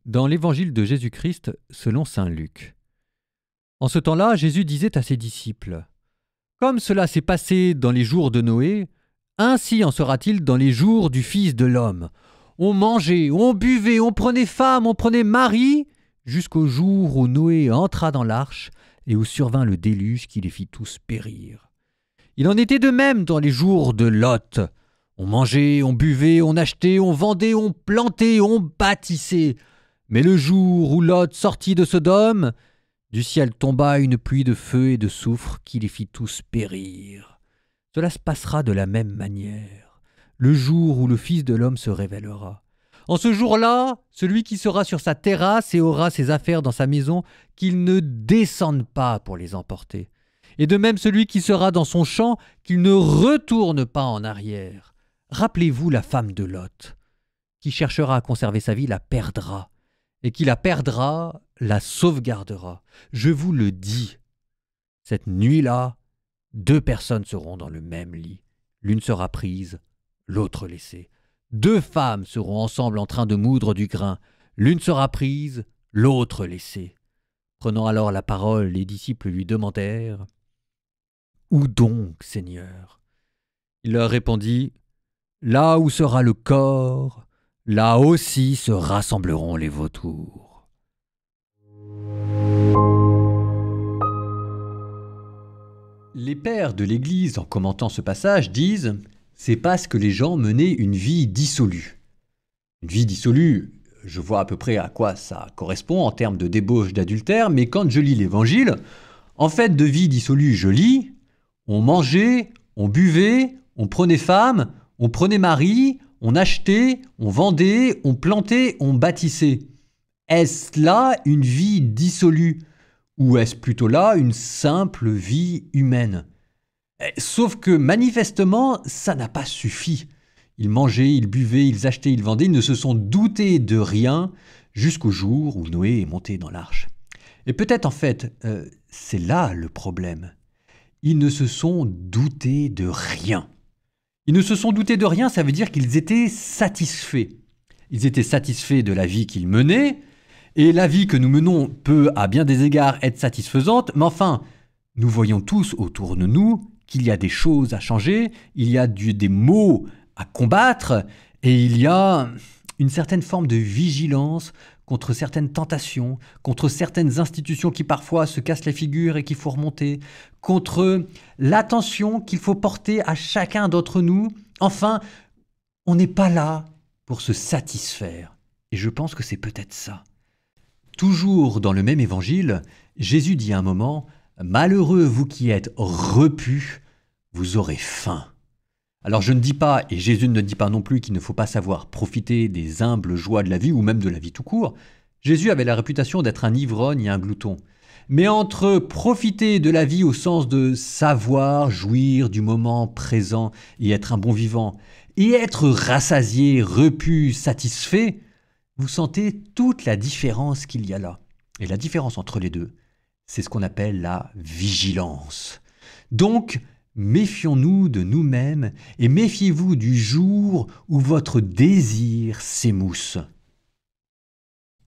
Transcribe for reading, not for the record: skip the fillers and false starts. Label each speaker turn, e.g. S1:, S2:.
S1: Dans l'évangile de Jésus-Christ selon saint Luc. En ce temps-là, Jésus disait à ses disciples : « Comme cela s'est passé dans les jours de Noé, ainsi en sera-t-il dans les jours du Fils de l'homme. On mangeait, on buvait, on prenait femme, on prenait mari, jusqu'au jour où Noé entra dans l'arche et où survint le déluge qui les fit tous périr. Il en était de même dans les jours de Lot. On mangeait, on buvait, on achetait, on vendait, on plantait, on bâtissait. Mais le jour où Lot sortit de Sodome, du ciel tomba une pluie de feu et de soufre qui les fit tous périr. Cela se passera de la même manière, le jour où le Fils de l'homme se révélera. En ce jour-là, celui qui sera sur sa terrasse et aura ses affaires dans sa maison, qu'il ne descende pas pour les emporter. Et de même celui qui sera dans son champ, qu'il ne retourne pas en arrière. Rappelez-vous la femme de Lot. Qui cherchera à conserver sa vie la perdra, et qui la perdra la sauvegardera. Je vous le dis, cette nuit-là, 2 personnes seront dans le même lit. L'une sera prise, l'autre laissée. 2 femmes seront ensemble en train de moudre du grain. L'une sera prise, l'autre laissée. Prenant alors la parole, les disciples lui demandèrent : « Où donc, Seigneur ? » Il leur répondit : « Là où sera le corps, là aussi se rassembleront les vautours. » Les pères de l'Église, en commentant ce passage, disent « c'est parce que les gens menaient une vie dissolue ». Une vie dissolue, je vois à peu près à quoi ça correspond en termes de débauche, d'adultère, mais quand je lis l'Évangile, en fait de vie dissolue, je lis « on mangeait, on buvait, on prenait femme, on prenait mari, on achetait, on vendait, on plantait, on bâtissait ». Est-ce là une vie dissolue ? Ou est-ce plutôt là une simple vie humaine ? Sauf que manifestement, ça n'a pas suffi. Ils mangeaient, ils buvaient, ils achetaient, ils vendaient, ils ne se sont doutés de rien jusqu'au jour où Noé est monté dans l'arche. Et peut-être en fait, c'est là le problème. Ils ne se sont doutés de rien. Ils ne se sont doutés de rien, ça veut dire qu'ils étaient satisfaits. Ils étaient satisfaits de la vie qu'ils menaient, et la vie que nous menons peut, à bien des égards, être satisfaisante, mais enfin, nous voyons tous autour de nous qu'il y a des choses à changer, il y a des maux à combattre, et il y a une certaine forme de vigilance contre certaines tentations, contre certaines institutions qui parfois se cassent la figure et qu'il faut remonter, contre l'attention qu'il faut porter à chacun d'entre nous. Enfin, on n'est pas là pour se satisfaire. Et je pense que c'est peut-être ça. Toujours dans le même évangile, Jésus dit à un moment « Malheureux vous qui êtes repus, vous aurez faim ». Alors je ne dis pas, et Jésus ne dit pas non plus qu'il ne faut pas savoir profiter des humbles joies de la vie ou même de la vie tout court. Jésus avait la réputation d'être un ivrogne et un glouton. Mais entre profiter de la vie au sens de savoir jouir du moment présent et être un bon vivant, et être rassasié, repu, satisfait, vous sentez toute la différence qu'il y a là. Et la différence entre les deux, c'est ce qu'on appelle la vigilance. Donc, méfions-nous de nous-mêmes et méfiez-vous du jour où votre désir s'émousse.